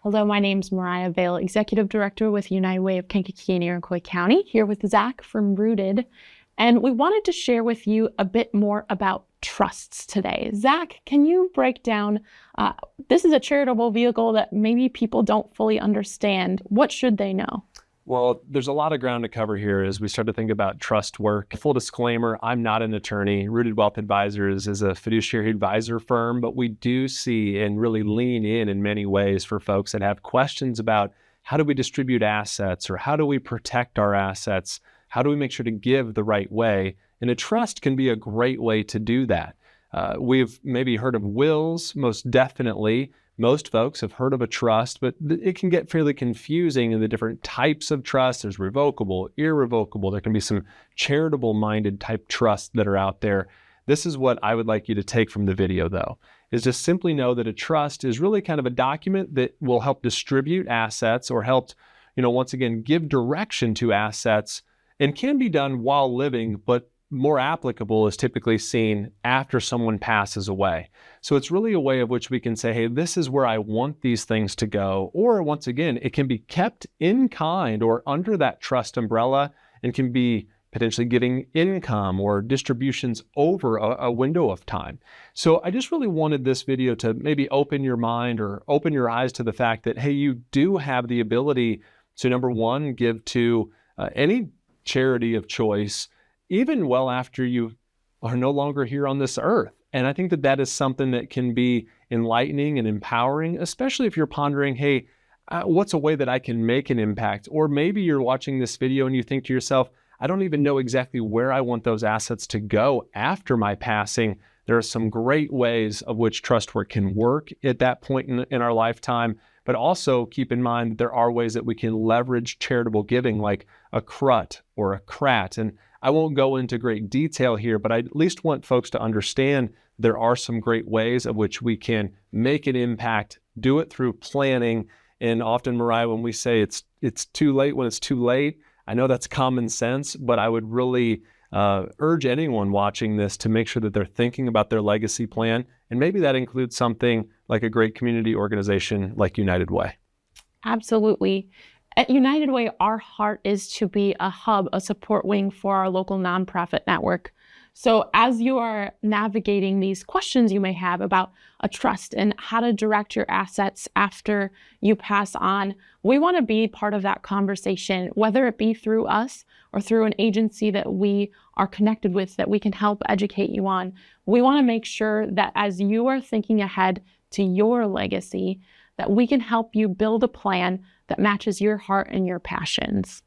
Hello, my name's Mariah Vale, Executive Director with United Way of Kankakee and Iroquois County, here with Zach from Rooted. And we wanted to share with you a bit more about trusts today. Zach, can you break down, this is a charitable vehicle that maybe people don't fully understand. What should they know? Well, there's a lot of ground to cover here as we start to think about trust work. Full disclaimer, I'm not an attorney. Rooted Wealth Advisors is a fiduciary advisor firm, but we do see and really lean in many ways for folks that have questions about how do we distribute assets or how do we protect our assets? How do we make sure to give the right way? And a trust can be a great way to do that. We've maybe heard of wills, most definitely. Most folks have heard of a trust, but it can get fairly confusing in the different types of trust. There's revocable, irrevocable. There can be some charitable-minded type trusts that are out there. This is what I would like you to take from the video, though, is just simply know that a trust is really kind of a document that will help distribute assets or help, once again, give direction to assets and can be done while living, but more applicable is typically seen after someone passes away. So it's really a way of which we can say, hey, this is where I want these things to go. Or once again, it can be kept in kind or under that trust umbrella and can be potentially giving income or distributions over a window of time. So I just really wanted this video to maybe open your mind or open your eyes to the fact that, hey, you do have the ability to, number one, give to any charity of choice, even well after you are no longer here on this earth. And I think that that is something that can be enlightening and empowering, especially if you're pondering, hey, what's a way that I can make an impact? Or maybe you're watching this video and you think to yourself, I don't even know exactly where I want those assets to go after my passing. There are some great ways of which trust work can work at that point in our lifetime, but also keep in mind that there are ways that we can leverage charitable giving like a CRUT or a CRAT. And I won't go into great detail here, but I at least want folks to understand there are some great ways of which we can make an impact, do it through planning. And often, Mariah, when we say it's too late when it's too late, I know that's common sense, but I would really urge anyone watching this to make sure that they're thinking about their legacy plan. And maybe that includes something like a great community organization like United Way. Absolutely. At United Way, our heart is to be a hub, a support wing for our local nonprofit network. So as you are navigating these questions you may have about a trust and how to direct your assets after you pass on, we want to be part of that conversation, whether it be through us or through an agency that we are connected with that we can help educate you on. We want to make sure that as you are thinking ahead to your legacy, that we can help you build a plan that matches your heart and your passions.